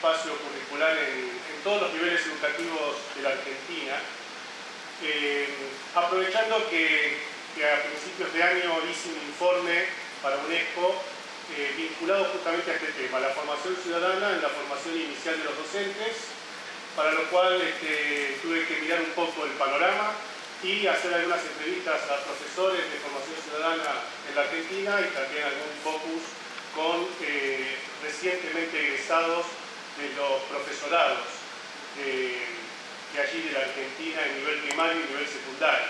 espacio curricular en todos los niveles educativos de la Argentina. Aprovechando que a principios de año hice un informe para UNESCO vinculado justamente a este tema, la formación ciudadana en la formación inicial de los docentes, para lo cual tuve que mirar un poco el panorama y hacer algunas entrevistas a profesores de formación ciudadana en la Argentina y también algún focus con recientemente egresados de los profesorados de allí de la Argentina en nivel primario y nivel secundario.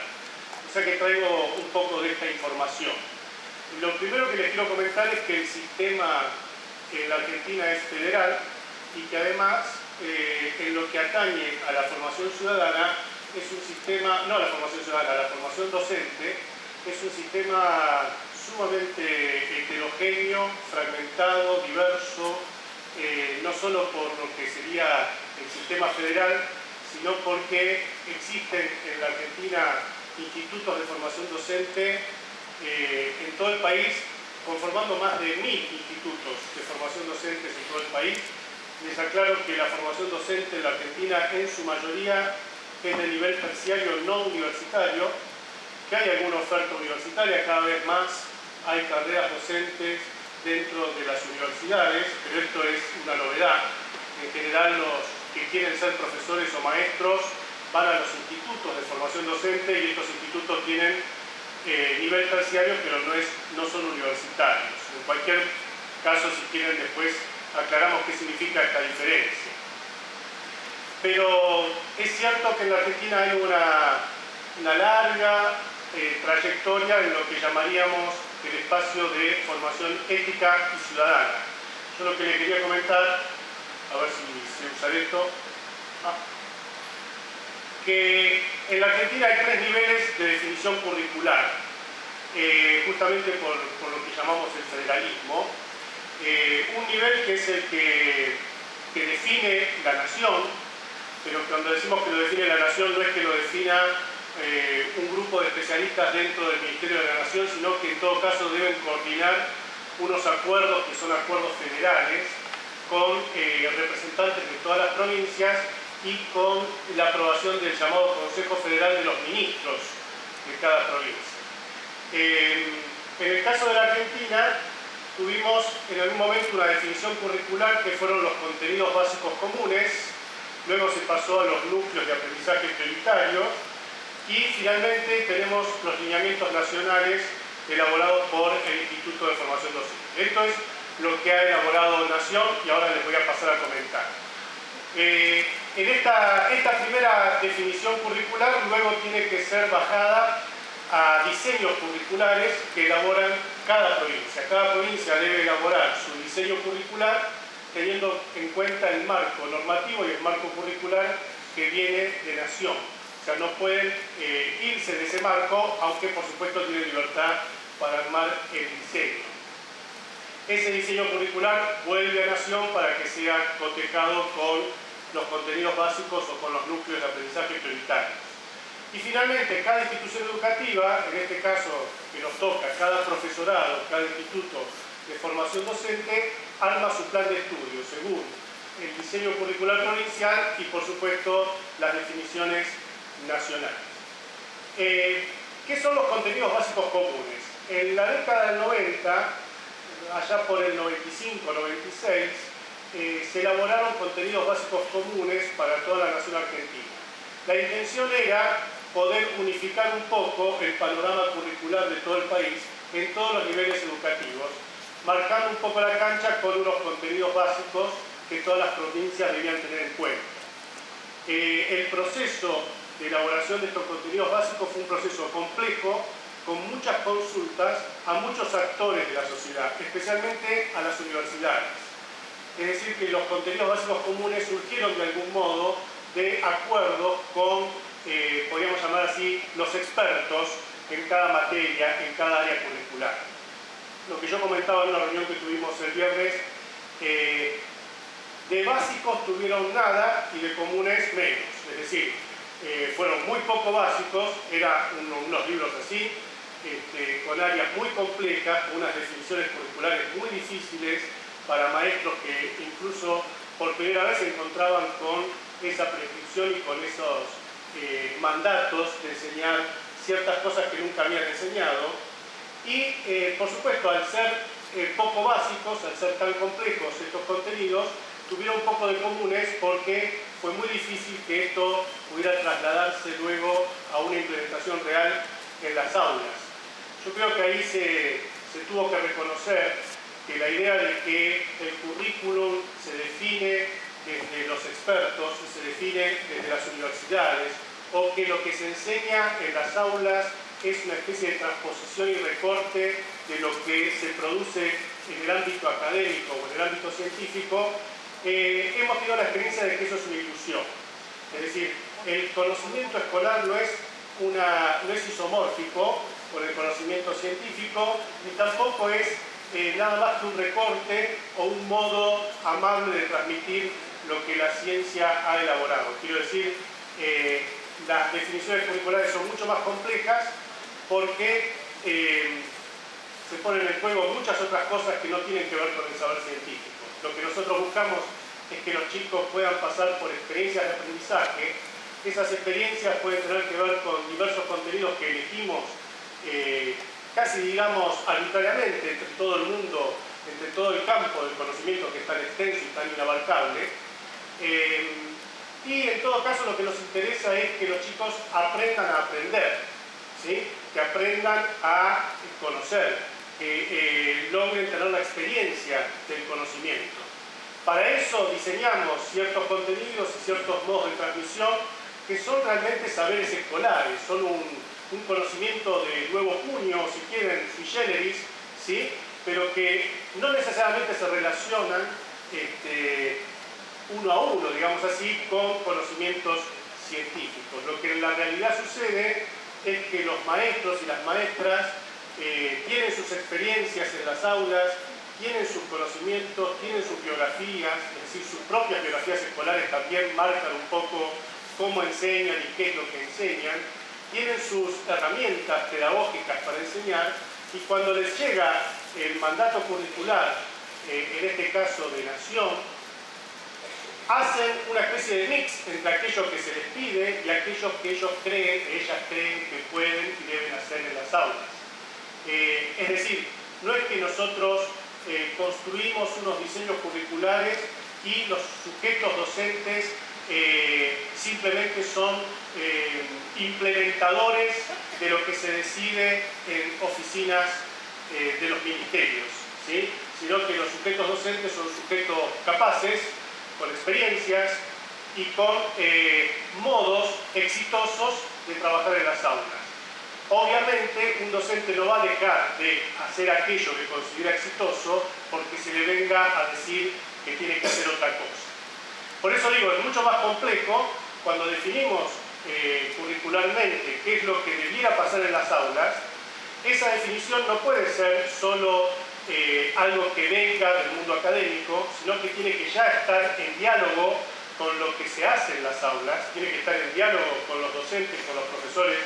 O sea que traigo un poco de esta información. Lo primero que les quiero comentar es que el sistema en la Argentina es federal y que además en lo que atañe a la formación ciudadana es un sistema, no a la formación ciudadana, a la formación docente, es un sistema sumamente heterogéneo, fragmentado, diverso, no solo por lo que sería el sistema federal, sino porque existen en la Argentina institutos de formación docente en todo el país, conformando más de 1000 institutos de formación docente en todo el país. Les aclaro que la formación docente en la Argentina en su mayoría es de nivel terciario no universitario, que hay alguna oferta universitaria, cada vez más hay carreras docentes dentro de las universidades, pero esto es una novedad. En general los que quieren ser profesores o maestros van a los institutos de formación docente y estos institutos tienen nivel terciario, pero no son universitarios. En cualquier caso, si quieren, después aclaramos qué significa esta diferencia. Pero es cierto que en la Argentina hay una larga trayectoria en lo que llamaríamos el espacio de formación ética y ciudadana. Yo lo que les quería comentar, a ver si sé usar esto, que en la Argentina hay 3 niveles de definición curricular, justamente por lo que llamamos el federalismo. Un nivel que es el que define la nación, pero cuando decimos que lo define la nación no es que lo defina un grupo de especialistas dentro del Ministerio de la Nación, sino que en todo caso deben coordinar unos acuerdos que son acuerdos federales con representantes de todas las provincias y con la aprobación del llamado Consejo Federal de los Ministros de cada provincia. En el caso de la Argentina, tuvimos en algún momento una definición curricular que fueron los contenidos básicos comunes, luego se pasó a los núcleos de aprendizaje prioritario y finalmente tenemos los lineamientos nacionales elaborados por el Instituto de Formación Docente. Esto es lo que ha elaborado Nación y ahora les voy a pasar a comentar. En esta primera definición curricular luego tiene que ser bajada a diseños curriculares que elaboran cada provincia. Cada provincia debe elaborar su diseño curricular teniendo en cuenta el marco normativo y el marco curricular que viene de Nación. O sea, no pueden irse de ese marco, aunque por supuesto tienen libertad para armar el diseño. Ese diseño curricular vuelve a Nación para que sea cotejado con los contenidos básicos o con los núcleos de aprendizaje prioritarios. Y finalmente, cada institución educativa, en este caso que nos toca, cada profesorado, cada instituto de formación docente, arma su plan de estudio según el diseño curricular provincial y, por supuesto, las definiciones nacionales. ¿Qué son los contenidos básicos comunes? En la década del 90, allá por el 95-96, se elaboraron contenidos básicos comunes para toda la nación argentina. La intención era poder unificar un poco el panorama curricular de todo el país en todos los niveles educativos, marcando un poco la cancha con unos contenidos básicos que todas las provincias debían tener en cuenta. El proceso de elaboración de estos contenidos básicos fue un proceso complejo, con muchas consultas a muchos actores de la sociedad, especialmente a las universidades. Es decir, que los contenidos básicos comunes surgieron de algún modo de acuerdo con, podríamos llamar así, los expertos en cada materia, en cada área curricular. Lo que yo comentaba en una reunión que tuvimos el viernes, de básicos tuvieron nada y de comunes menos. Es decir, fueron muy poco básicos, eran unos libros así, con áreas muy complejas, unas definiciones curriculares muy difíciles para maestros que incluso por primera vez se encontraban con esa prescripción y con esos mandatos de enseñar ciertas cosas que nunca habían enseñado. Y, por supuesto, al ser poco básicos, al ser tan complejos estos contenidos, tuvieron un poco de comunes porque fue muy difícil que esto pudiera trasladarse luego a una implementación real en las aulas. Yo creo que ahí se tuvo que reconocer que la idea de que el currículum se define desde los expertos, se define desde las universidades, o que lo que se enseña en las aulas es una especie de transposición y recorte de lo que se produce en el ámbito académico o en el ámbito científico, hemos tenido la experiencia de que eso es una ilusión. Es decir, el conocimiento escolar no es isomórfico con el conocimiento científico, ni tampoco es nada más que un recorte o un modo amable de transmitir lo que la ciencia ha elaborado. Quiero decir, las definiciones curriculares son mucho más complejas porque se ponen en juego muchas otras cosas que no tienen que ver con el saber científico. Lo que nosotros buscamos es que los chicos puedan pasar por experiencias de aprendizaje. Esas experiencias pueden tener que ver con diversos contenidos que elegimos casi, digamos, arbitrariamente entre todo el mundo, entre todo el campo del conocimiento que es tan extenso y tan inabarcable. Y en todo caso lo que nos interesa es que los chicos aprendan a aprender, ¿sí? Que aprendan a conocer, que logren tener la experiencia del conocimiento. Para eso diseñamos ciertos contenidos y ciertos modos de transmisión que son realmente saberes escolares, son un conocimiento de nuevo cuño, si quieren, sui generis, ¿sí? Pero que no necesariamente se relacionan uno a uno, digamos así, con conocimientos científicos. Lo que en la realidad sucede es que los maestros y las maestras tienen sus experiencias en las aulas, tienen sus conocimientos, tienen sus biografías, es decir, sus propias biografías escolares también marcan un poco cómo enseñan y qué es lo que enseñan, tienen sus herramientas pedagógicas para enseñar, y cuando les llega el mandato curricular, en este caso de Nación, hacen una especie de mix entre aquello que se les pide y aquellos que ellos creen, ellas creen que pueden y deben hacer en las aulas. Es decir, no es que nosotros construimos unos diseños curriculares y los sujetos docentes simplemente son implementadores de lo que se decide en oficinas de los ministerios, ¿sí? Sino que los sujetos docentes son sujetos capaces, con experiencias y con modos exitosos de trabajar en las aulas. Obviamente, un docente no va a dejar de hacer aquello que considera exitoso porque se le venga a decir que tiene que hacer otra cosa. Por eso digo, es mucho más complejo cuando definimos curricularmente qué es lo que debiera pasar en las aulas. Esa definición no puede ser solo algo que venga del mundo académico, sino que tiene que ya estar en diálogo con lo que se hace en las aulas, tiene que estar en diálogo con los docentes, con los profesores,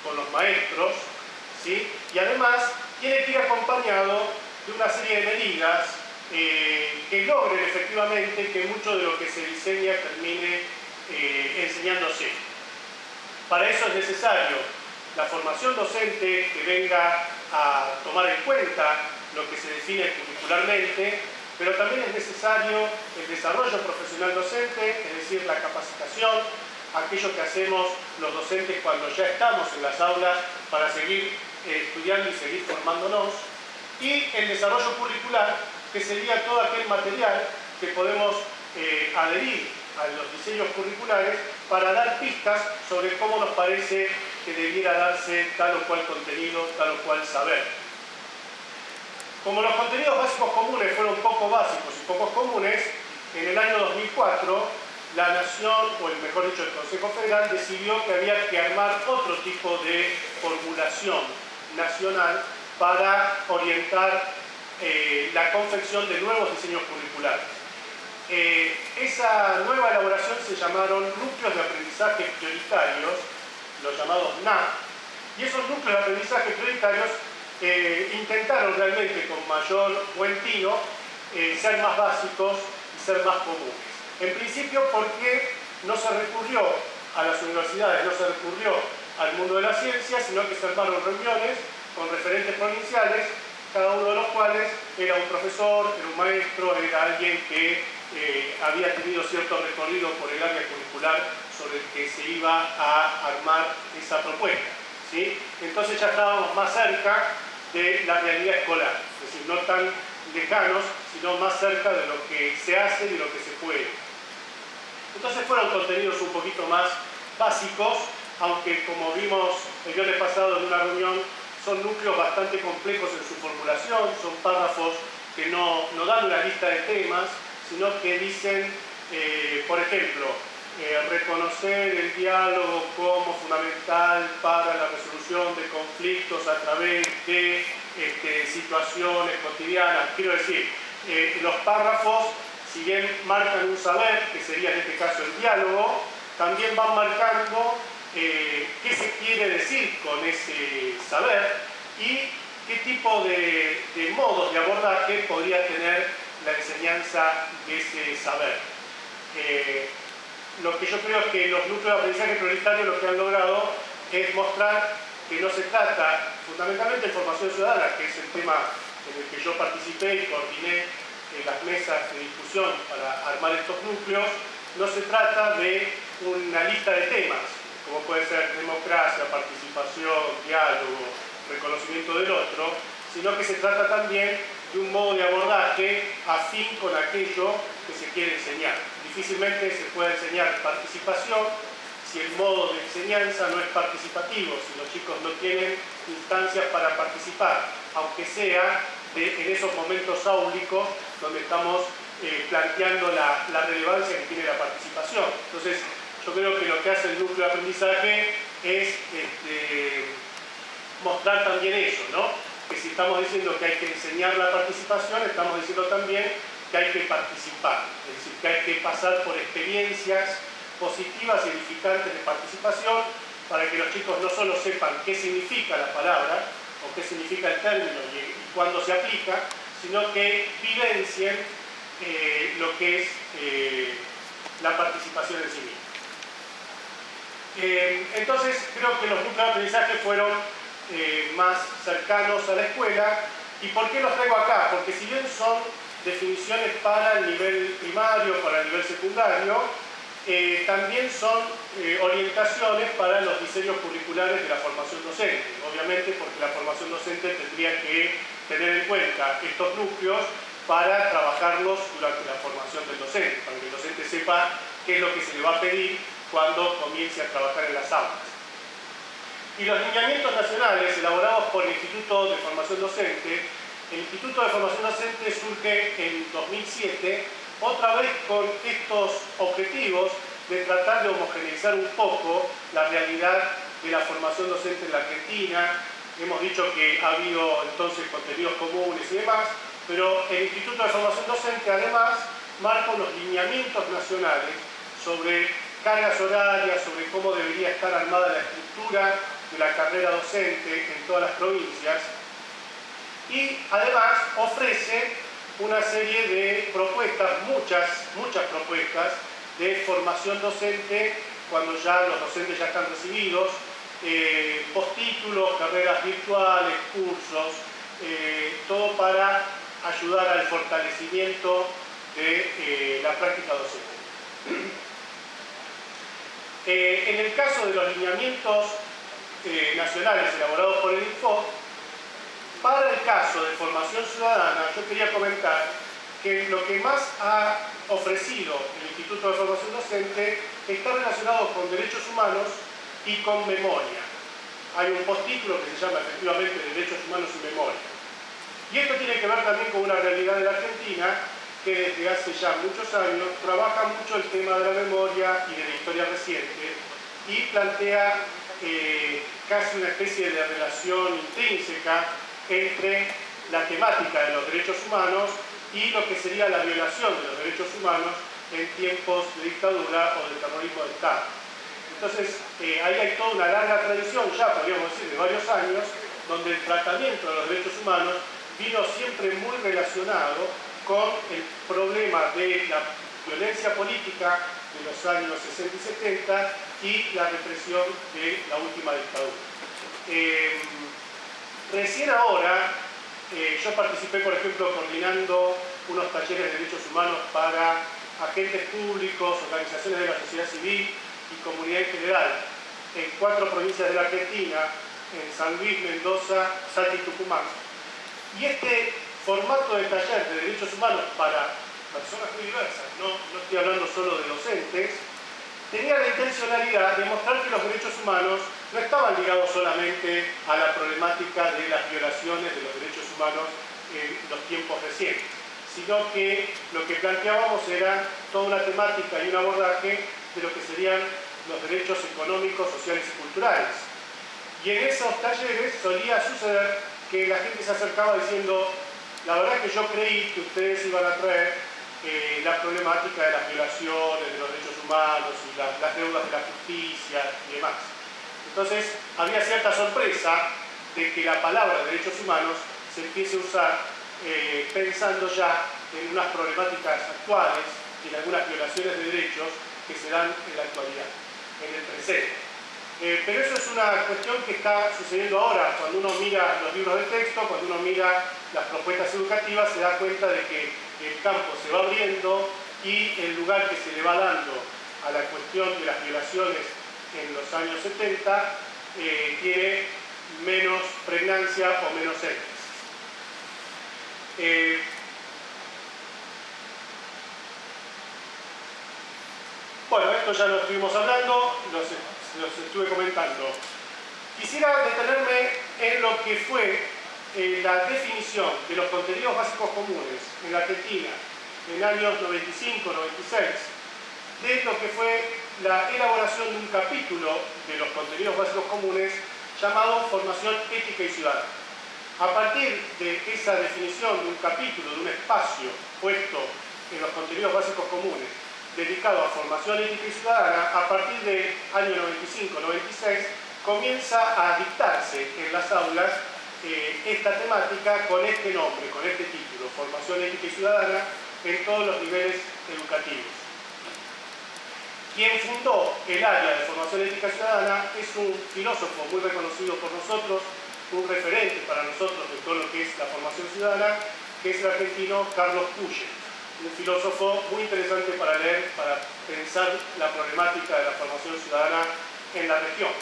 con los maestros, ¿sí? Y además tiene que ir acompañado de una serie de medidas que logren efectivamente que mucho de lo que se diseña termine enseñándose. Para eso es necesario la formación docente que venga a tomar en cuenta lo que se define curricularmente, pero también es necesario el desarrollo profesional docente, es decir, la capacitación, aquello que hacemos los docentes cuando ya estamos en las aulas para seguir estudiando y seguir formándonos, y el desarrollo curricular, que sería todo aquel material que podemos adherir a los diseños curriculares para dar pistas sobre cómo nos parece que debiera darse tal o cual contenido, tal o cual saber. Como los contenidos básicos comunes fueron poco básicos y pocos comunes, en el año 2004 la Nación, o mejor dicho el Consejo Federal, decidió que había que armar otro tipo de formulación nacional para orientar la confección de nuevos diseños curriculares. Esa nueva elaboración se llamaron núcleos de aprendizaje prioritarios, los llamados NAP, y esos núcleos de aprendizaje prioritarios intentaron realmente con mayor buen tino ser más básicos y ser más comunes. En principio porque no se recurrió a las universidades, no se recurrió al mundo de la ciencia, sino que se armaron reuniones con referentes provinciales, cada uno de los cuales era un profesor, era un maestro, era alguien que había tenido cierto recorrido por el área curricular sobre el que se iba a armar esa propuesta, ¿sí? Entonces ya estábamos más cerca de la realidad escolar, es decir, no tan lejanos, sino más cerca de lo que se hace y de lo que se puede. Entonces fueron contenidos un poquito más básicos, aunque como vimos el viernes pasado en una reunión, son núcleos bastante complejos en su formulación, son párrafos que no dan una lista de temas, sino que dicen, por ejemplo, reconocer el diálogo como fundamental para la resolución de conflictos a través de situaciones cotidianas. Quiero decir, los párrafos, si bien marcan un saber, que sería en este caso el diálogo, también van marcando qué se quiere decir con ese saber y qué tipo de modos de abordaje podría tener la enseñanza de ese saber. Lo que yo creo es que los núcleos de aprendizaje prioritario lo que han logrado es mostrar que no se trata, fundamentalmente de formación ciudadana, que es el tema en el que yo participé y coordiné las mesas de discusión para armar estos núcleos, no se trata de una lista de temas, como puede ser democracia, participación, diálogo, reconocimiento del otro, sino que se trata también de un modo de abordaje afín con aquello que se quiere enseñar. Difícilmente se puede enseñar participación si el modo de enseñanza no es participativo, si los chicos no tienen instancias para participar, aunque sea en esos momentos áulicos donde estamos planteando la relevancia que tiene la participación. Entonces, yo creo que lo que hace el núcleo de aprendizaje es mostrar también eso, ¿no? Que si estamos diciendo que hay que enseñar la participación, estamos diciendo también que hay que participar, es decir, que hay que pasar por experiencias positivas y edificantes de participación para que los chicos no solo sepan qué significa la palabra o qué significa el término y cuándo se aplica, sino que vivencien lo que es la participación en sí misma. Entonces, creo que los núcleos de aprendizaje fueron más cercanos a la escuela. ¿Y por qué los traigo acá? Porque si bien son definiciones para el nivel primario, para el nivel secundario, también son orientaciones para los diseños curriculares de la formación docente. Obviamente porque la formación docente tendría que tener en cuenta estos núcleos para trabajarlos durante la formación del docente, para que el docente sepa qué es lo que se le va a pedir cuando comience a trabajar en las aulas. Y los lineamientos nacionales elaborados por el Instituto de Formación Docente, el Instituto de Formación Docente surge en 2007, otra vez con estos objetivos de tratar de homogeneizar un poco la realidad de la formación docente en la Argentina. Hemos dicho que ha habido entonces contenidos comunes y demás, pero el Instituto de Formación Docente además marca unos lineamientos nacionales sobre cargas horarias, sobre cómo debería estar armada la estructura de la carrera docente en todas las provincias, y además ofrece una serie de propuestas, muchas propuestas de formación docente cuando ya los docentes ya están recibidos, postítulos, carreras virtuales, cursos, todo para ayudar al fortalecimiento de la práctica docente. En el caso de los lineamientos nacionales elaborados por el INFOC, para el caso de formación ciudadana, yo quería comentar que lo que más ha ofrecido el Instituto de Formación Docente está relacionado con derechos humanos y con memoria. Hay un postítulo que se llama efectivamente Derechos Humanos y Memoria. Y esto tiene que ver también con una realidad de la Argentina que desde hace ya muchos años trabaja mucho el tema de la memoria y de la historia reciente y plantea casi una especie de relación intrínseca entre la temática de los derechos humanos y lo que sería la violación de los derechos humanos en tiempos de dictadura o de terrorismo de Estado. Entonces, ahí hay toda una larga tradición, ya podríamos decir, de varios años, donde el tratamiento de los derechos humanos vino siempre muy relacionado con el problema de la violencia política de los años 60 y 70 y la represión de la última dictadura. Recién ahora, yo participé, por ejemplo, coordinando unos talleres de derechos humanos para agentes públicos, organizaciones de la sociedad civil y comunidad en general, en 4 provincias de la Argentina, en San Luis, Mendoza, Salta y Tucumán. Y este formato de taller de derechos humanos para personas muy diversas, no estoy hablando solo de docentes, tenía la intencionalidad de mostrar que los derechos humanos no estaban ligados solamente a la problemática de las violaciones de los derechos humanos en los tiempos recientes, sino que lo que planteábamos era toda una temática y un abordaje de lo que serían los derechos económicos, sociales y culturales. Y en esos talleres solía suceder que la gente se acercaba diciendo: la verdad es que yo creí que ustedes iban a traer la problemática de las violaciones de los derechos humanos y las deudas de la justicia y demás. Entonces había cierta sorpresa de que la palabra derechos humanos se empiece a usar pensando ya en unas problemáticas actuales y en algunas violaciones de derechos que se dan en la actualidad, en el presente. Pero eso es una cuestión que está sucediendo ahora. Cuando uno mira los libros de texto, cuando uno mira las propuestas educativas, se da cuenta de que el campo se va abriendo y el lugar que se le va dando a la cuestión de las violaciones en los años 70 tiene menos pregnancia o menos énfasis. Bueno, esto ya lo estuvimos hablando, los estuve comentando. Quisiera detenerme en lo que fue la definición de los contenidos básicos comunes en la Argentina en años 95-96, de lo que fue la elaboración de un capítulo de los contenidos básicos comunes llamado Formación Ética y Ciudadana. A partir de esa definición de un capítulo, de un espacio puesto en los contenidos básicos comunes dedicado a formación ética y ciudadana, a partir del año 95-96 comienza a dictarse en las aulas esta temática con este nombre, con este título, Formación Ética y Ciudadana, en todos los niveles educativos. Quien fundó el área de Formación Ética y Ciudadana es un filósofo muy reconocido por nosotros, un referente para nosotros de todo lo que es la formación ciudadana, que es el argentino Carlos Puye, un filósofo muy interesante para leer, para pensar la problemática de la formación ciudadana en la región.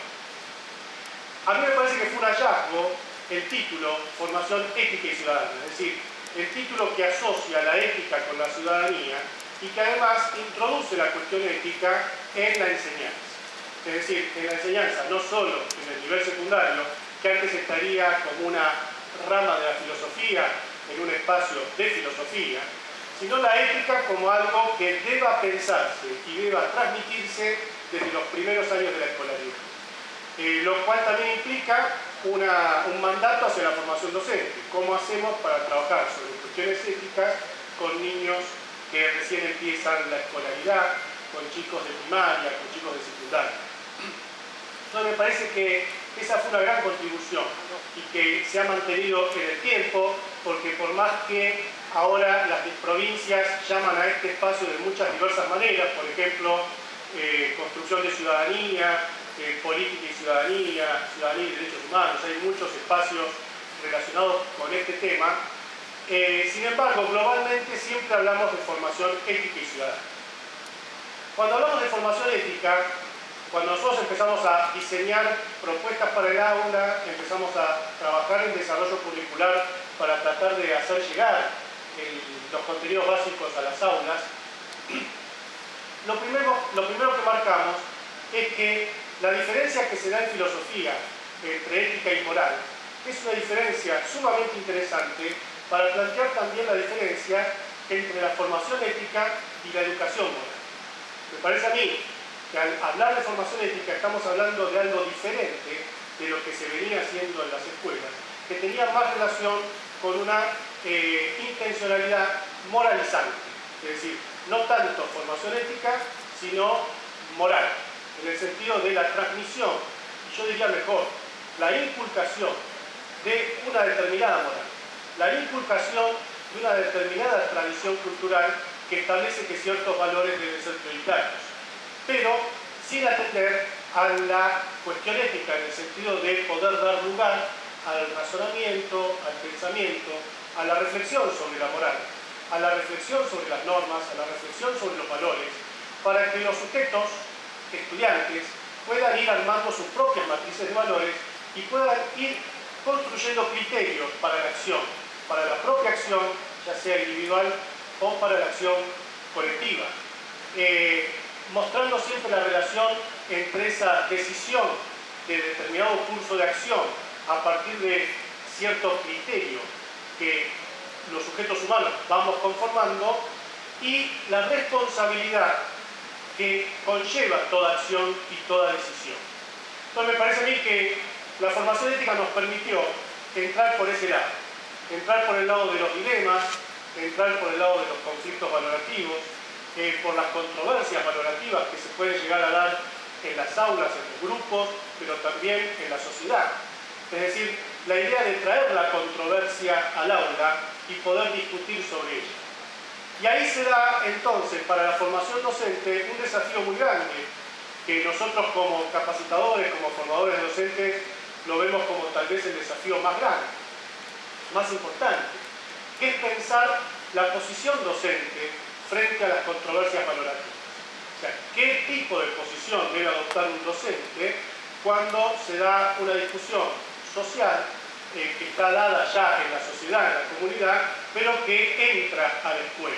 A mí me parece que fue un hallazgo el título Formación Ética y Ciudadana, es decir, el título que asocia la ética con la ciudadanía y que además introduce la cuestión ética en la enseñanza. Es decir, en la enseñanza, no solo en el nivel secundario, que antes estaría como una rama de la filosofía, en un espacio de filosofía, sino la ética como algo que deba pensarse y deba transmitirse desde los primeros años de la escolaridad. Lo cual también implica un mandato hacia la formación docente. ¿Cómo hacemos para trabajar sobre cuestiones éticas con niños que recién empiezan la escolaridad, con chicos de primaria, con chicos de secundaria? Entonces me parece que esa fue una gran contribución y que se ha mantenido en el tiempo, porque por más que ahora las provincias llaman a este espacio de muchas diversas maneras, por ejemplo, construcción de ciudadanía, política y ciudadanía, ciudadanía y derechos humanos, hay muchos espacios relacionados con este tema. Sin embargo, globalmente siempre hablamos de formación ética y ciudadana. Cuando hablamos de formación ética, cuando nosotros empezamos a diseñar propuestas para el aula, empezamos a trabajar en desarrollo curricular para tratar de hacer llegar los contenidos básicos a las aulas, lo primero que marcamos es que la diferencia que se da en filosofía entre ética y moral es una diferencia sumamente interesante para plantear también la diferencia entre la formación ética y la educación moral. Me parece a mí que al hablar de formación ética estamos hablando de algo diferente de lo que se venía haciendo en las escuelas, que tenía más relación con una intencionalidad moralizante, es decir, no tanto formación ética, sino moral, en el sentido de la transmisión, y yo diría mejor, la inculcación de una determinada moral, la inculcación de una determinada tradición cultural que establece que ciertos valores deben ser prioritarios, pero sin atender a la cuestión ética, en el sentido de poder dar lugar al razonamiento, al pensamiento, a la reflexión sobre la moral, a la reflexión sobre las normas, a la reflexión sobre los valores, para que los sujetos, estudiantes, puedan ir armando sus propias matrices de valores y puedan ir construyendo criterios para la acción, para la propia acción, ya sea individual o para la acción colectiva, mostrando siempre la relación entre esa decisión de determinado curso de acción a partir de ciertos criterios que los sujetos humanos vamos conformando y la responsabilidad que conlleva toda acción y toda decisión. Entonces me parece a mí que la formación ética nos permitió entrar por ese lado, entrar por el lado de los dilemas, entrar por el lado de los conflictos valorativos, por las controversias valorativas que se pueden llegar a dar en las aulas, en los grupos, pero también en la sociedad. Es decir, la idea de traer la controversia al aula y poder discutir sobre ella. Y ahí se da entonces para la formación docente un desafío muy grande, que nosotros como capacitadores, como formadores docentes, lo vemos como tal vez el desafío más grande, más importante, que es pensar la posición docente frente a las controversias valorativas. O sea, ¿qué tipo de posición debe adoptar un docente cuando se da una discusión social que está dada ya en la sociedad, en la comunidad, pero que entra a la escuela?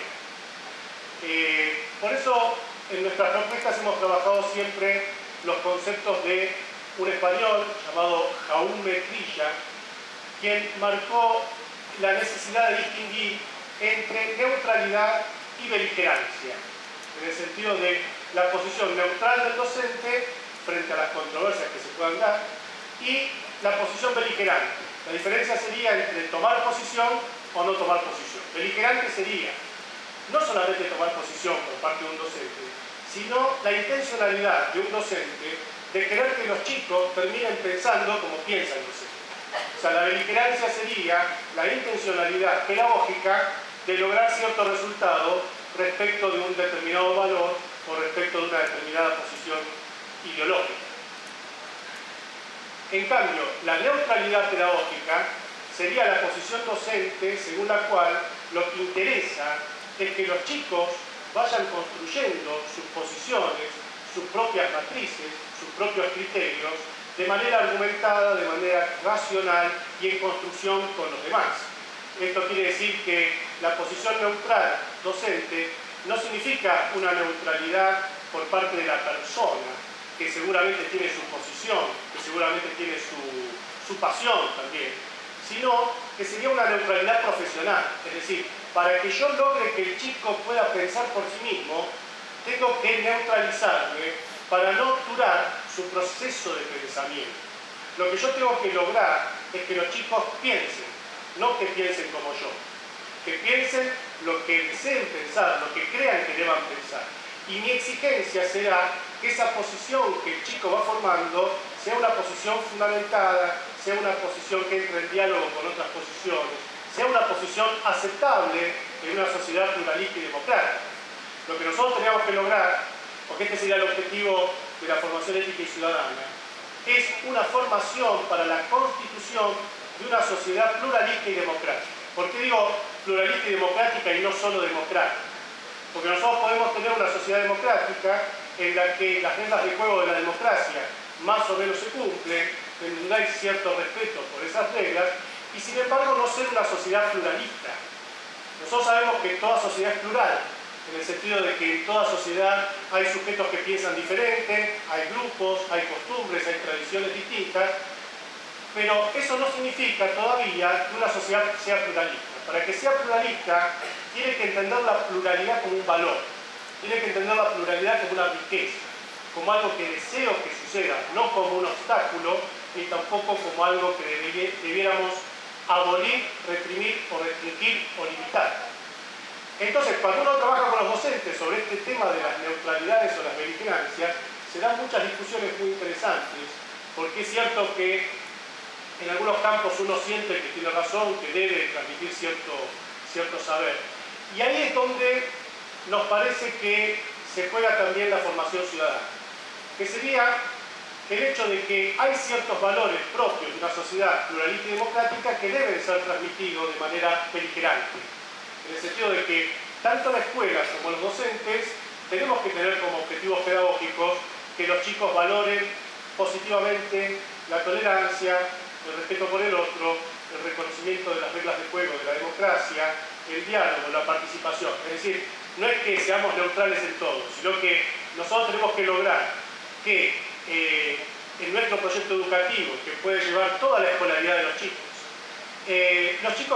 Por eso en nuestras propuestas hemos trabajado siempre los conceptos de un español llamado Jaume Trilla, quien marcó la necesidad de distinguir entre neutralidad y beligerancia, en el sentido de la posición neutral del docente frente a las controversias que se puedan dar y la posición beligerante. La diferencia sería entre tomar posición o no tomar posición. Beligerante sería no solamente tomar posición por parte de un docente, sino la intencionalidad de un docente de querer que los chicos terminen pensando como piensa el docente. O sea, la beligerancia sería la intencionalidad pedagógica de lograr cierto resultado respecto de un determinado valor o respecto de una determinada posición ideológica. En cambio, la neutralidad pedagógica sería la posición docente según la cual lo que interesa es que los chicos vayan construyendo sus posiciones, sus propias matrices, sus propios criterios, de manera argumentada, de manera racional y en construcción con los demás. Esto quiere decir que la posición neutral docente no significa una neutralidad por parte de la persona, que seguramente tiene su posición, que seguramente tiene su pasión también, sino que sería una neutralidad profesional. Es decir, para que yo logre que el chico pueda pensar por sí mismo, tengo que neutralizarme para no obturar su proceso de pensamiento. Lo que yo tengo que lograr es que los chicos piensen, no que piensen como yo, que piensen lo que deseen pensar, lo que crean que deban pensar. Y mi exigencia será que esa posición que el chico va formando sea una posición fundamentada, sea una posición que entre en diálogo con otras posiciones, sea una posición aceptable en una sociedad pluralista y democrática. Lo que nosotros teníamos que lograr, porque este sería el objetivo de la formación ética y ciudadana, es una formación para la constitución de una sociedad pluralista y democrática. ¿Por qué digo pluralista y democrática y no solo democrática? Porque nosotros podemos tener una sociedad democrática en la que las reglas de juego de la democracia más o menos se cumplen, en donde hay cierto respeto por esas reglas, y sin embargo no ser una sociedad pluralista. Nosotros sabemos que toda sociedad es plural, en el sentido de que en toda sociedad hay sujetos que piensan diferente, hay grupos, hay costumbres, hay tradiciones distintas, pero eso no significa todavía que una sociedad sea pluralista. Para que sea pluralista, tiene que entender la pluralidad como un valor, tiene que entender la pluralidad como una riqueza, como algo que deseo que suceda, no como un obstáculo, ni tampoco como algo que debiéramos abolir, reprimir o restringir o limitar. Entonces, cuando uno trabaja con los docentes sobre este tema de las neutralidades o las beligerancias, se dan muchas discusiones muy interesantes, porque es cierto que en algunos campos uno siente que tiene razón, que debe transmitir cierto saber. Y ahí es donde nos parece que se juega también la formación ciudadana, que sería el hecho de que hay ciertos valores propios de una sociedad pluralista y democrática que deben ser transmitidos de manera beligerante, en el sentido de que tanto la escuela como los docentes tenemos que tener como objetivos pedagógicos que los chicos valoren positivamente la tolerancia, el respeto por el otro, el reconocimiento de las reglas de juego de la democracia, el diálogo, la participación. Es decir, no es que seamos neutrales en todo, sino que nosotros tenemos que lograr que en nuestro proyecto educativo, que puede llevar toda la escolaridad de los chicos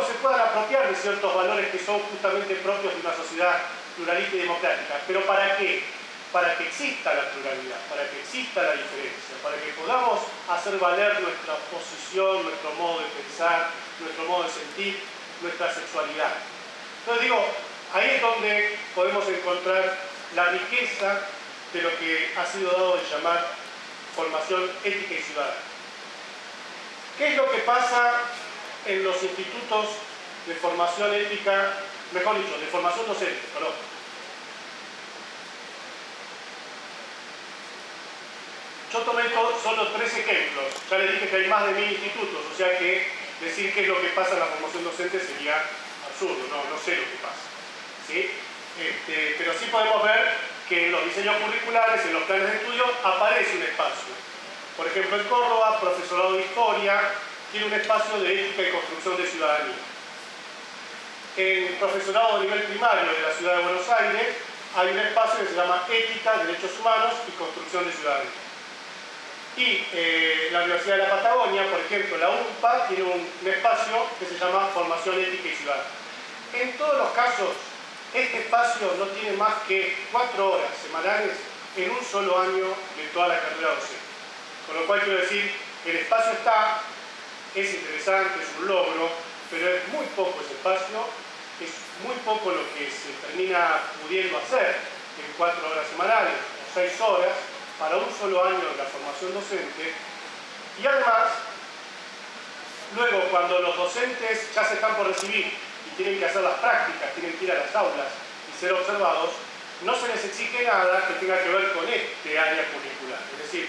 se puedan apropiar de ciertos valores que son justamente propios de una sociedad pluralista y democrática. ¿Pero para qué? Para que exista la pluralidad, para que exista la diferencia, para que podamos hacer valer nuestra posición, nuestro modo de pensar, nuestro modo de sentir, nuestra sexualidad. Entonces digo, ahí es donde podemos encontrar la riqueza de lo que ha sido dado de llamar formación ética y ciudadana. ¿Qué es lo que pasa en los institutos de formación ética, mejor dicho, de formación docente, perdón? Yo tomé solo 3 ejemplos. Ya les dije que hay más de 1000 institutos, o sea que decir qué es lo que pasa en la formación docente sería absurdo, no sé lo que pasa. ¿Sí? Pero sí podemos ver que en los diseños curriculares, en los planes de estudio, aparece un espacio. Por ejemplo, en Córdoba, profesorado de historia tiene un espacio de ética y construcción de ciudadanía. En profesorado de nivel primario de la ciudad de Buenos Aires hay un espacio que se llama ética, derechos humanos y construcción de ciudadanía. Y la Universidad de la Patagonia, por ejemplo, la UMPA, tiene un espacio que se llama formación ética y ciudadana. En todos los casos, este espacio no tiene más que 4 horas semanales en un solo año de toda la carrera docente. Con lo cual quiero decir, el espacio está, es interesante, es un logro, pero es muy poco ese espacio, es muy poco lo que se termina pudiendo hacer en 4 horas semanales o 6 horas para un solo año de la formación docente. Y además, luego cuando los docentes ya se están por recibir y tienen que hacer las prácticas, tienen que ir a las aulas y ser observados, no se les exige nada que tenga que ver con este área curricular. Es decir,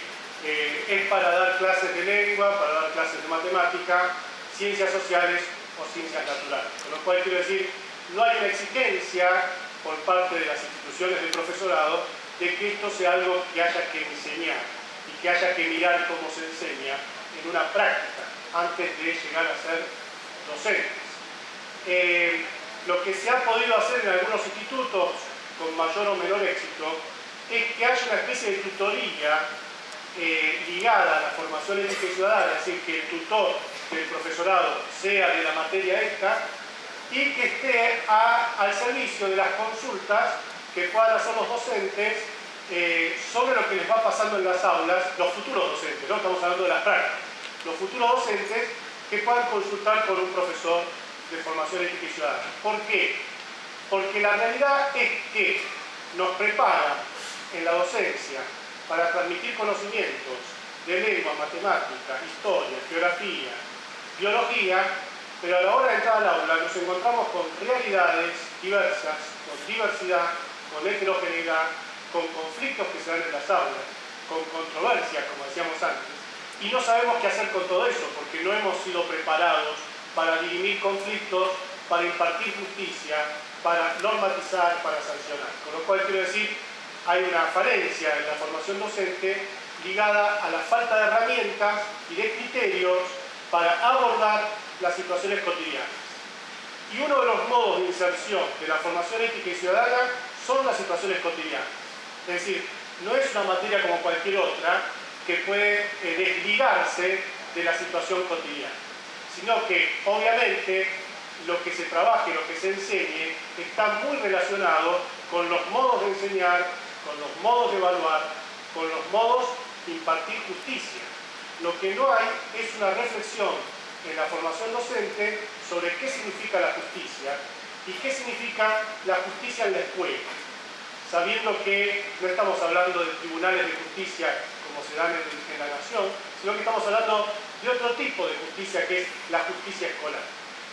es para dar clases de lengua, para dar clases de matemática, ciencias sociales o ciencias naturales. Con lo cual quiero decir, no hay una exigencia por parte de las instituciones del profesorado de que esto sea algo que haya que enseñar y que haya que mirar cómo se enseña en una práctica antes de llegar a ser docentes. Lo que se ha podido hacer en algunos institutos con mayor o menor éxito es que haya una especie de tutoría ligada a la formación ética y ciudadana, es decir, que el tutor del profesorado sea de la materia esta y que esté al servicio de las consultas que puedan hacer los docentes sobre lo que les va pasando en las aulas, los futuros docentes, no estamos hablando de las prácticas, los futuros docentes que puedan consultar con un profesor de formación ética y ciudadana. ¿Por qué? Porque la realidad es que nos preparan en la docencia para transmitir conocimientos de lengua, matemática, historia, geografía, biología, pero a la hora de entrar al aula nos encontramos con realidades diversas, con diversidad, con heterogeneidad, con conflictos que se dan en las aulas, con controversias, como decíamos antes, y no sabemos qué hacer con todo eso, porque no hemos sido preparados para dirimir conflictos, para impartir justicia, para normatizar, para sancionar. Con lo cual quiero decir, hay una falencia en la formación docente ligada a la falta de herramientas y de criterios para abordar las situaciones cotidianas. Y uno de los modos de inserción de la formación ética y ciudadana son las situaciones cotidianas. Es decir, no es una materia como cualquier otra que puede desligarse de la situación cotidiana, sino que obviamente lo que se trabaje, lo que se enseñe, está muy relacionado con los modos de enseñar, con los modos de evaluar, con los modos de impartir justicia. Lo que no hay es una reflexión en la formación docente sobre qué significa la justicia y qué significa la justicia en la escuela, sabiendo que no estamos hablando de tribunales de justicia como se dan en la nación, sino que estamos hablando de otro tipo de justicia que es la justicia escolar.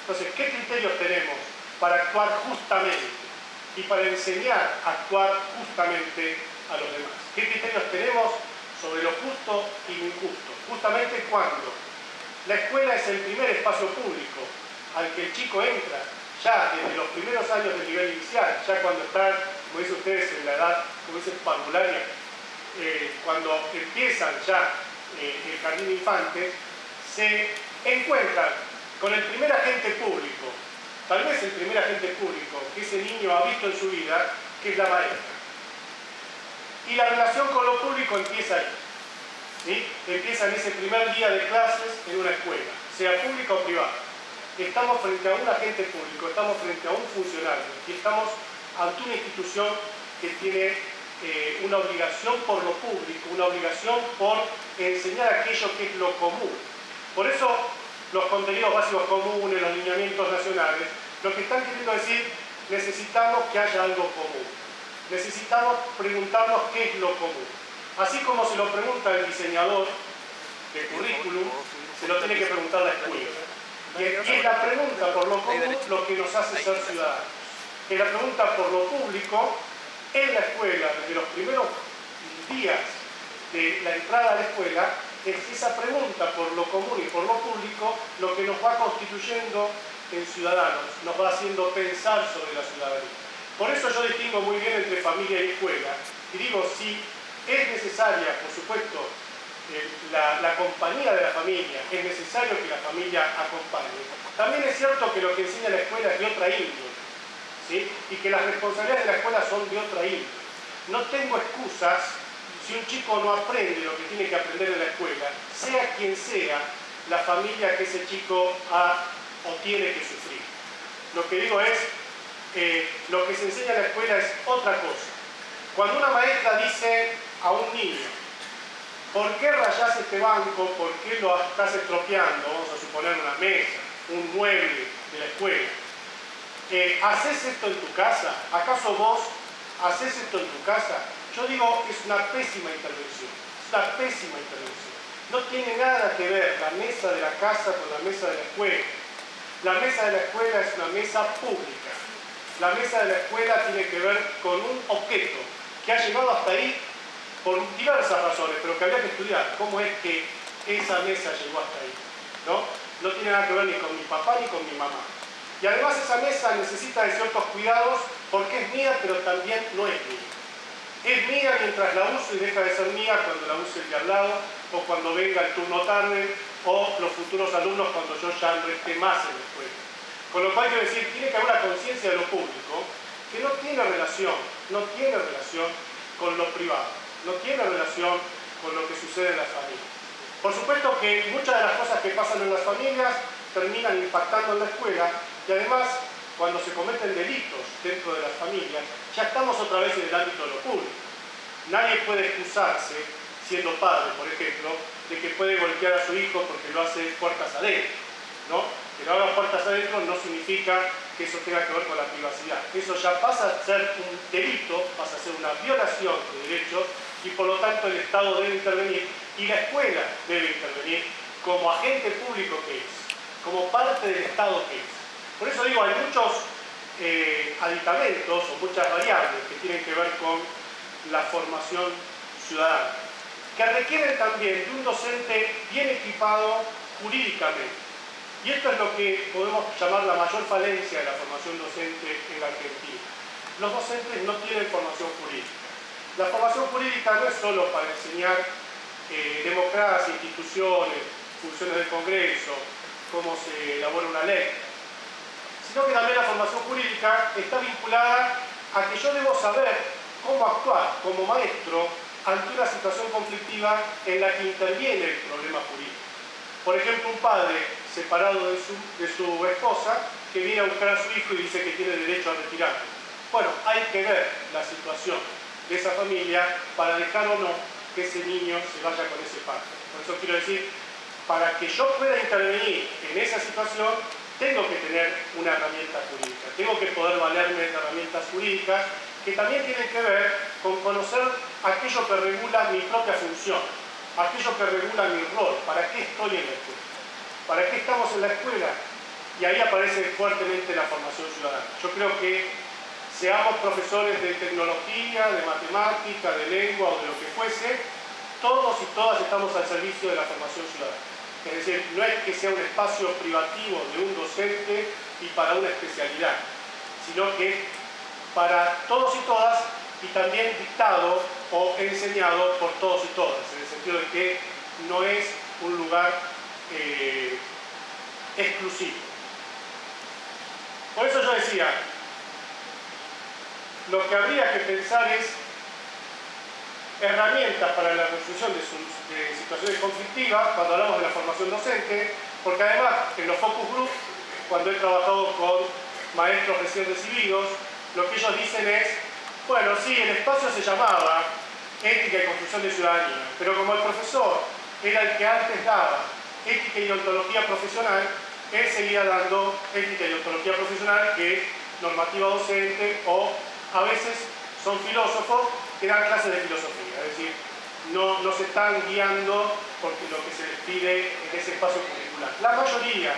Entonces, ¿qué criterios tenemos para actuar justamente? y para enseñar a actuar justamente a los demás. ¿Qué criterios tenemos sobre lo justo y lo injusto? Justamente cuando la escuela es el primer espacio público al que el chico entra, ya desde los primeros años del nivel inicial, ya cuando están, como dicen ustedes, en la edad, como dicen, parvularia, cuando empiezan ya el jardín de infantes, se encuentran con el primer agente público, tal vez el primer agente público que ese niño ha visto en su vida, que es la maestra. Y la relación con lo público empieza ahí. ¿Sí? Empieza en ese primer día de clases en una escuela, sea pública o privada. Estamos frente a un agente público, estamos frente a un funcionario y estamos ante una institución que tiene una obligación por lo público, una obligación por enseñar aquello que es lo común. Por eso los contenidos básicos comunes, los lineamientos nacionales, lo que están queriendo decir, necesitamos que haya algo común. Necesitamos preguntarnos qué es lo común. Así como se lo pregunta el diseñador de currículum, se lo tiene que preguntar la escuela. Y es la pregunta por lo común lo que nos hace ser ciudadanos. Es la pregunta por lo público en la escuela, desde los primeros días de la entrada a la escuela, es esa pregunta por lo común y por lo público lo que nos va constituyendo en ciudadanos, nos va haciendo pensar sobre la ciudadanía. Por eso yo distingo muy bien entre familia y escuela, y digo, si es necesaria, por supuesto, la compañía de la familia, es necesario que la familia acompañe. También es cierto que lo que enseña la escuela es de otra índole, ¿sí? Y que las responsabilidades de la escuela son de otra índole. No tengo excusas si un chico no aprende lo que tiene que aprender en la escuela, sea quien sea la familia que ese chico ha o tiene que sufrir. Lo que digo es, lo que se enseña en la escuela es otra cosa. Cuando una maestra dice a un niño, ¿por qué rayás este banco? ¿Por qué lo estás estropeando? Vamos a suponer una mesa, un mueble de la escuela. ¿Haces esto en tu casa? ¿Acaso vos haces esto en tu casa? Yo digo, es una pésima intervención. Es una pésima intervención. No tiene nada que ver la mesa de la casa con la mesa de la escuela. La mesa de la escuela es una mesa pública. La mesa de la escuela tiene que ver con un objeto que ha llegado hasta ahí por diversas razones, pero que habría que estudiar cómo es que esa mesa llegó hasta ahí, ¿no? No tiene nada que ver ni con mi papá ni con mi mamá. Y además esa mesa necesita de ciertos cuidados porque es mía, pero también no es mía. Es mía mientras la uso y deja de ser mía cuando la use el de al lado, o cuando venga el turno tarde, o los futuros alumnos cuando yo ya no esté más en la escuela. Con lo cual quiero decir, tiene que haber una conciencia de lo público que no tiene relación con lo privado, no tiene relación con lo que sucede en las familias. Por supuesto que muchas de las cosas que pasan en las familias terminan impactando en la escuela y además cuando se cometen delitos dentro de las familias, ya estamos otra vez en el ámbito de lo público. Nadie puede excusarse, siendo padre, por ejemplo, de que puede golpear a su hijo porque lo hace puertas adentro, ¿no? Que lo haga puertas adentro no significa que eso tenga que ver con la privacidad. Eso ya pasa a ser un delito, pasa a ser una violación de derechos y por lo tanto el Estado debe intervenir y la escuela debe intervenir como agente público que es, como parte del Estado que es. Por eso digo, hay muchos aditamentos o muchas variables que tienen que ver con la formación ciudadana, que requieren también de un docente bien equipado jurídicamente. Y esto es lo que podemos llamar la mayor falencia de la formación docente en la Argentina. Los docentes no tienen formación jurídica. La formación jurídica no es solo para enseñar democracia, instituciones, funciones del Congreso, cómo se elabora una ley, sino que también la formación jurídica está vinculada a que yo debo saber cómo actuar como maestro ante una situación conflictiva en la que interviene el problema jurídico. Por ejemplo, un padre separado de su esposa que viene a buscar a su hijo y dice que tiene derecho a retirarlo. Bueno, hay que ver la situación de esa familia para dejar o no que ese niño se vaya con ese padre. Por eso quiero decir, para que yo pueda intervenir en esa situación, tengo que tener una herramienta jurídica, tengo que poder valerme de herramientas jurídicas que también tienen que ver con conocer aquello que regula mi propia función, aquello que regula mi rol, para qué estoy en la escuela, para qué estamos en la escuela, y ahí aparece fuertemente la formación ciudadana. Yo creo que seamos profesores de tecnología, de matemática, de lengua o de lo que fuese, todos y todas estamos al servicio de la formación ciudadana. Es decir, no es que sea un espacio privativo de un docente y para una especialidad, sino que para todos y todas, y también dictado o enseñado por todos y todas, en el sentido de que no es un lugar exclusivo. Por eso yo decía, lo que habría que pensar es herramientas para la resolución de situaciones conflictivas cuando hablamos de la formación docente, porque además en los focus group, cuando he trabajado con maestros recién recibidos, lo que ellos dicen es, bueno, sí, el espacio se llamaba ética y construcción de ciudadanía, pero como el profesor era el que antes daba ética y ontología profesional, él seguía dando ética y ontología profesional, que es normativa docente, o a veces son filósofos que dan clases de filosofía, es decir, no se están guiando por lo que se les pide en ese espacio curricular. La mayoría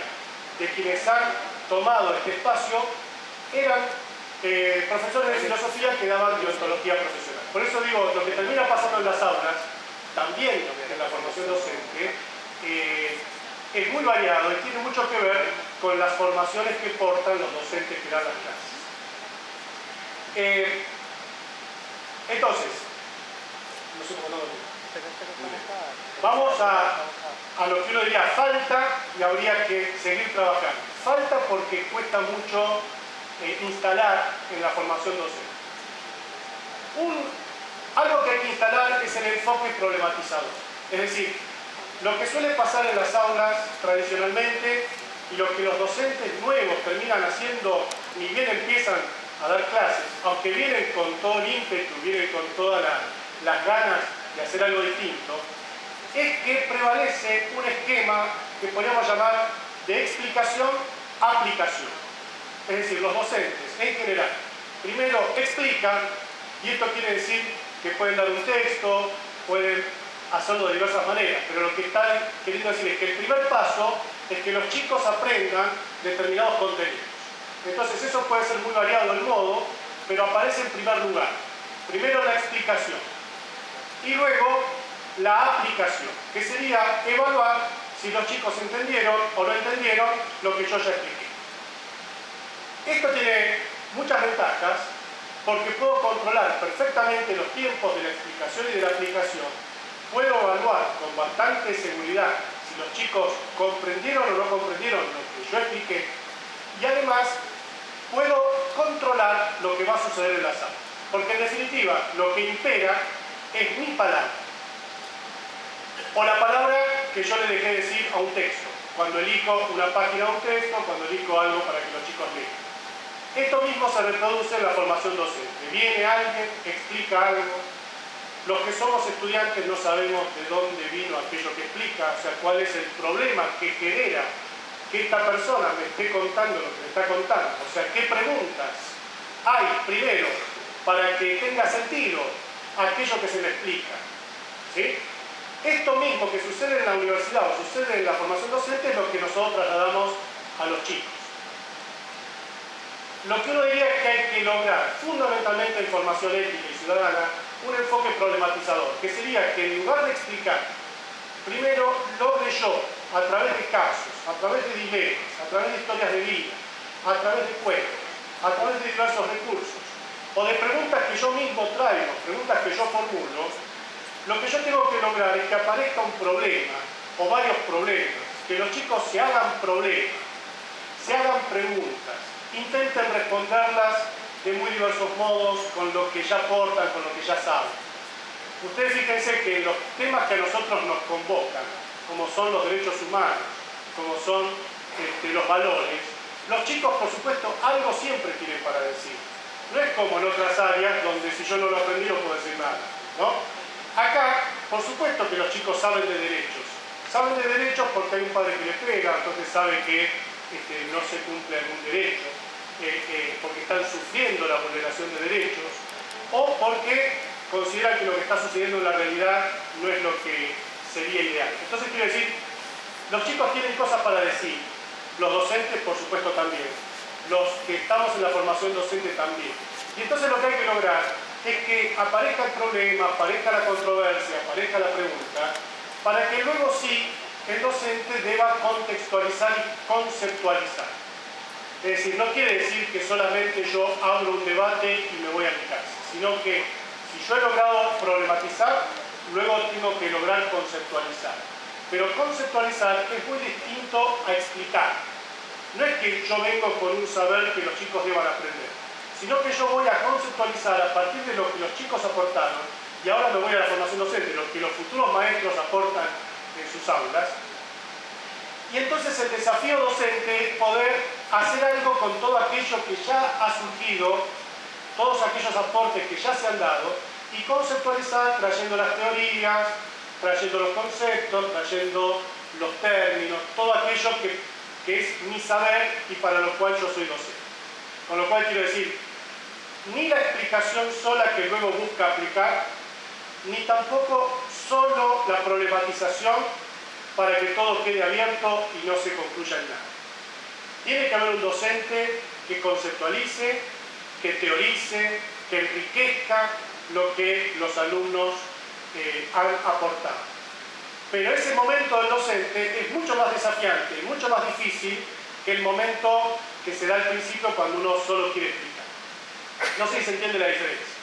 de quienes han tomado este espacio eran profesores de filosofía que daban deontología profesional. Por eso digo, lo que termina pasando en las aulas, también en la formación docente, es muy variado y tiene mucho que ver con las formaciones que portan los docentes que dan las clases. Entonces, no sé cómo vamos a lo que uno diría falta y habría que seguir trabajando. Falta porque cuesta mucho instalar en la formación docente. Algo que hay que instalar es el enfoque problematizador. Es decir, lo que suele pasar en las aulas tradicionalmente y lo que los docentes nuevos terminan haciendo, ni bien empiezan a dar clases, aunque vienen con todo el ímpetu, vienen con todas las ganas de hacer algo distinto, es que prevalece un esquema que podríamos llamar de explicación-aplicación. Es decir, los docentes en general, primero explican, y esto quiere decir que pueden dar un texto, pueden hacerlo de diversas maneras, pero lo que están queriendo decir es que el primer paso es que los chicos aprendan determinados contenidos. Entonces eso puede ser muy variado el modo, pero aparece en primer lugar. Primero la explicación y luego la aplicación, que sería evaluar si los chicos entendieron o no entendieron lo que yo ya expliqué. Esto tiene muchas ventajas porque puedo controlar perfectamente los tiempos de la explicación y de la aplicación. Puedo evaluar con bastante seguridad si los chicos comprendieron o no comprendieron lo que yo expliqué y además puedo controlar lo que va a suceder en la sala. Porque en definitiva lo que impera es mi palabra o la palabra que yo le dejé decir a un texto, cuando elijo una página de un texto, cuando elijo algo para que los chicos lean. Esto mismo se reproduce en la formación docente. Viene alguien, explica algo. Los que somos estudiantes no sabemos de dónde vino aquello que explica, o sea, cuál es el problema que genera que esta persona me esté contando lo que me está contando. O sea, qué preguntas hay, primero, para que tenga sentido aquello que se me explica. ¿Sí? Esto mismo que sucede en la universidad o sucede en la formación docente es lo que nosotros trasladamos a los chicos. Lo que uno diría es que hay que lograr, fundamentalmente en formación ética y ciudadana, un enfoque problematizador, que sería que en lugar de explicar, primero logre yo, a través de casos, a través de dilemas, a través de historias de vida, a través de cuentos, a través de diversos recursos, o de preguntas que yo mismo traigo, preguntas que yo formulo, lo que yo tengo que lograr es que aparezca un problema, o varios problemas, que los chicos se hagan problemas, se hagan preguntas, intenten responderlas de muy diversos modos, con lo que ya aportan, con lo que ya saben. Ustedes fíjense que los temas que a nosotros nos convocan, como son los derechos humanos, como son los valores, los chicos, por supuesto, algo siempre tienen para decir. No es como en otras áreas donde si yo no lo aprendí no puedo decir nada, ¿no? Acá, por supuesto que los chicos saben de derechos. Saben de derechos porque hay un padre que les pega, entonces sabe que no se cumple algún derecho, porque están sufriendo la vulneración de derechos, o porque consideran que lo que está sucediendo en la realidad no es lo que sería ideal. Entonces quiero decir, los chicos tienen cosas para decir, los docentes por supuesto también, los que estamos en la formación docente también. Y entonces lo que hay que lograr es que aparezca el problema, aparezca la controversia, aparezca la pregunta, para que luego sí el docente deba contextualizar y conceptualizar. Es decir, no quiere decir que solamente yo abro un debate y me voy a mi casa, sino que si yo he logrado problematizar, luego tengo que lograr conceptualizar. Pero conceptualizar es muy distinto a explicar. No es que yo vengo con un saber que los chicos deban aprender, sino que yo voy a conceptualizar a partir de lo que los chicos aportaron, y ahora me voy a la formación docente, lo que los futuros maestros aportan en sus aulas. Y entonces el desafío docente es poder hacer algo con todo aquello que ya ha surgido, todos aquellos aportes que ya se han dado, y conceptualizar trayendo las teorías, trayendo los conceptos, trayendo los términos, todo aquello que es mi saber y para lo cual yo soy docente. Con lo cual quiero decir, ni la explicación sola que luego busca aplicar, ni tampoco solo la problematización para que todo quede abierto y no se concluya en nada. Tiene que haber un docente que conceptualice, que teorice, que enriquezca lo que los alumnos han aportado. Pero ese momento del docente es mucho más desafiante, mucho más difícil que el momento que se da al principio cuando uno solo quiere explicar. No sé si se entiende la diferencia.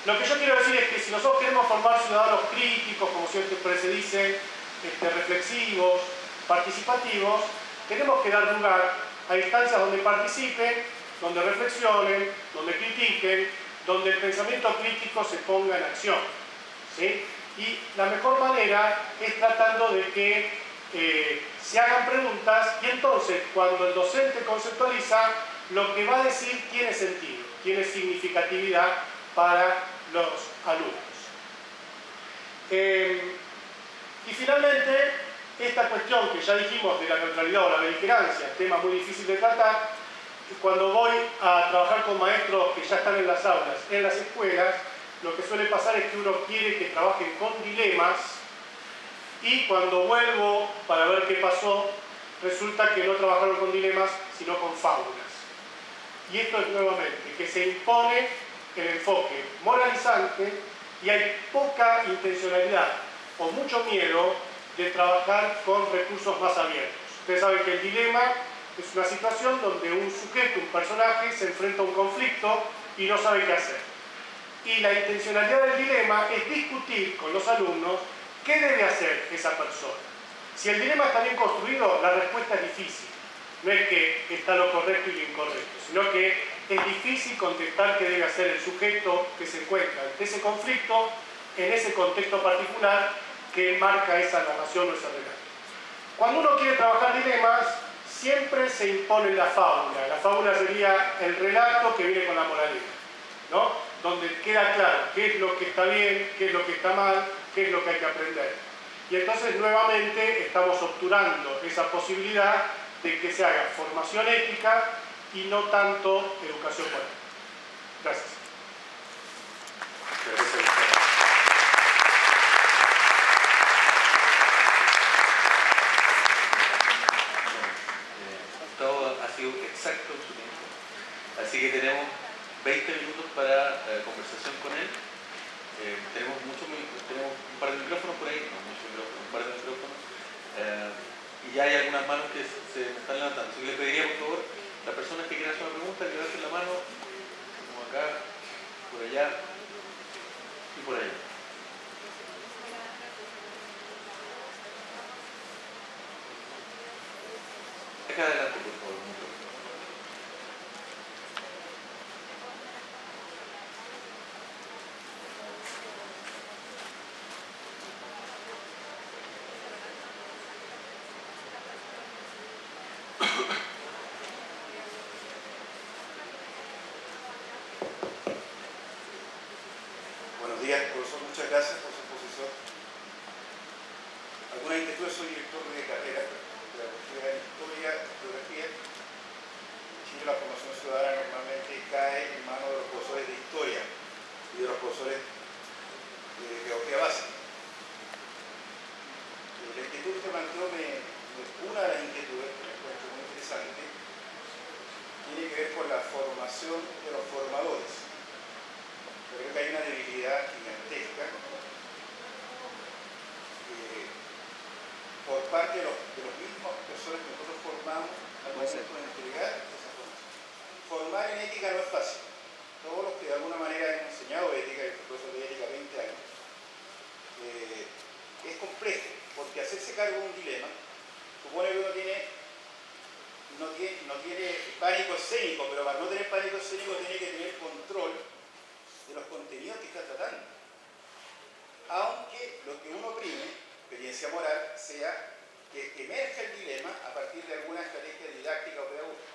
Lo que yo quiero decir es que si nosotros queremos formar ciudadanos críticos, como siempre se dice, reflexivos, participativos, tenemos que dar lugar a instancias donde participen, donde reflexionen, donde critiquen, donde el pensamiento crítico se ponga en acción, ¿sí? Y la mejor manera es tratando de que se hagan preguntas, y entonces cuando el docente conceptualiza, lo que va a decir tiene sentido, tiene significatividad para los alumnos. Y finalmente, esta cuestión que ya dijimos de la neutralidad o la beligerancia, tema muy difícil de tratar, cuando voy a trabajar con maestros que ya están en las aulas, en las escuelas, lo que suele pasar es que uno quiere que trabajen con dilemas, y cuando vuelvo para ver qué pasó, resulta que no trabajaron con dilemas, sino con fábulas. Y esto es nuevamente que se impone el enfoque moralizante y hay poca intencionalidad o mucho miedo de trabajar con recursos más abiertos. Ustedes saben que el dilema es una situación donde un sujeto, un personaje, se enfrenta a un conflicto y no sabe qué hacer. Y la intencionalidad del dilema es discutir con los alumnos qué debe hacer esa persona. Si el dilema está bien construido, la respuesta es difícil. No es que está lo correcto y lo incorrecto, sino que es difícil contestar qué debe hacer el sujeto que se encuentra ante ese conflicto, en ese contexto particular que marca esa narración o ese relato. Cuando uno quiere trabajar dilemas, siempre se impone la fábula. La fábula sería el relato que viene con la moraleja, ¿no? Donde queda claro qué es lo que está bien, qué es lo que está mal, qué es lo que hay que aprender. Y entonces nuevamente estamos obturando esa posibilidad de que se haga formación ética y no tanto educación moral. Gracias. Todo ha sido exacto en su tiempo. Así que tenemos 20 minutos para conversación con él. Tenemos un par de micrófonos por ahí, no muchos micrófonos, un par de micrófonos. Y ya hay algunas manos que se están levantando. Así que le pediría, por favor, a las personas que quieran hacer una pregunta, que levanten la mano, como acá, por allá y por allá. Acá adelante, por favor. Buenos días, profesor. Muchas gracias por su exposición. Algunas inquietudes, soy director de carrera de la Facultad de Historia y Geografía. En Chile la formación ciudadana normalmente cae en manos de los profesores de historia y de los profesores de geografía básica. La inquietud que planteó, una de las inquietudes que me encuentro muy interesante, tiene que ver Formar en ética no es fácil. Todos los que de alguna manera hemos enseñado ética, el profesor de ética 20 años, es complejo, porque hacerse cargo de un dilema supone que uno no tiene pánico escénico, pero para no tener pánico escénico tiene que tener control de los contenidos que está tratando. Aunque lo que uno prime, experiencia moral, sea que emerja el dilema a partir de alguna estrategia didáctica o pedagógica.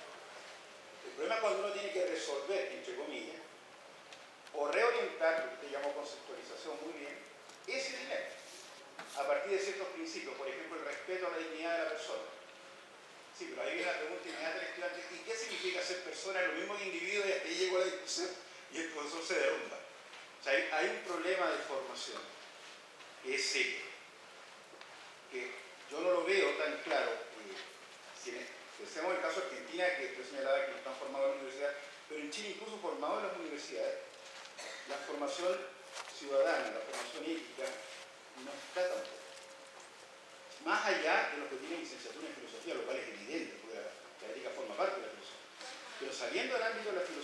El problema es cuando uno tiene que resolver, entre comillas, o reorientar, lo que usted llamó conceptualización muy bien, ese dilema, a partir de ciertos principios, por ejemplo, el respeto a la dignidad de la persona. Sí, pero ahí viene la pregunta inmediata del estudiante, ¿y qué significa ser persona? Lo mismo que individuo, y hasta ahí llegó la discusión, y el profesor se derrumba. O sea, hay un problema de formación, que es serio, que yo no lo veo tan claro. Si pensemos en el caso de Argentina, que usted señalaba que no están formados en la universidad, pero en Chile incluso formados en las universidades, la formación ciudadana, la formación ética, no está tan fuerte. Más allá de los que tienen licenciatura en filosofía, lo cual es evidente, porque la ética forma parte de la filosofía. Pero saliendo del ámbito de la filosofía,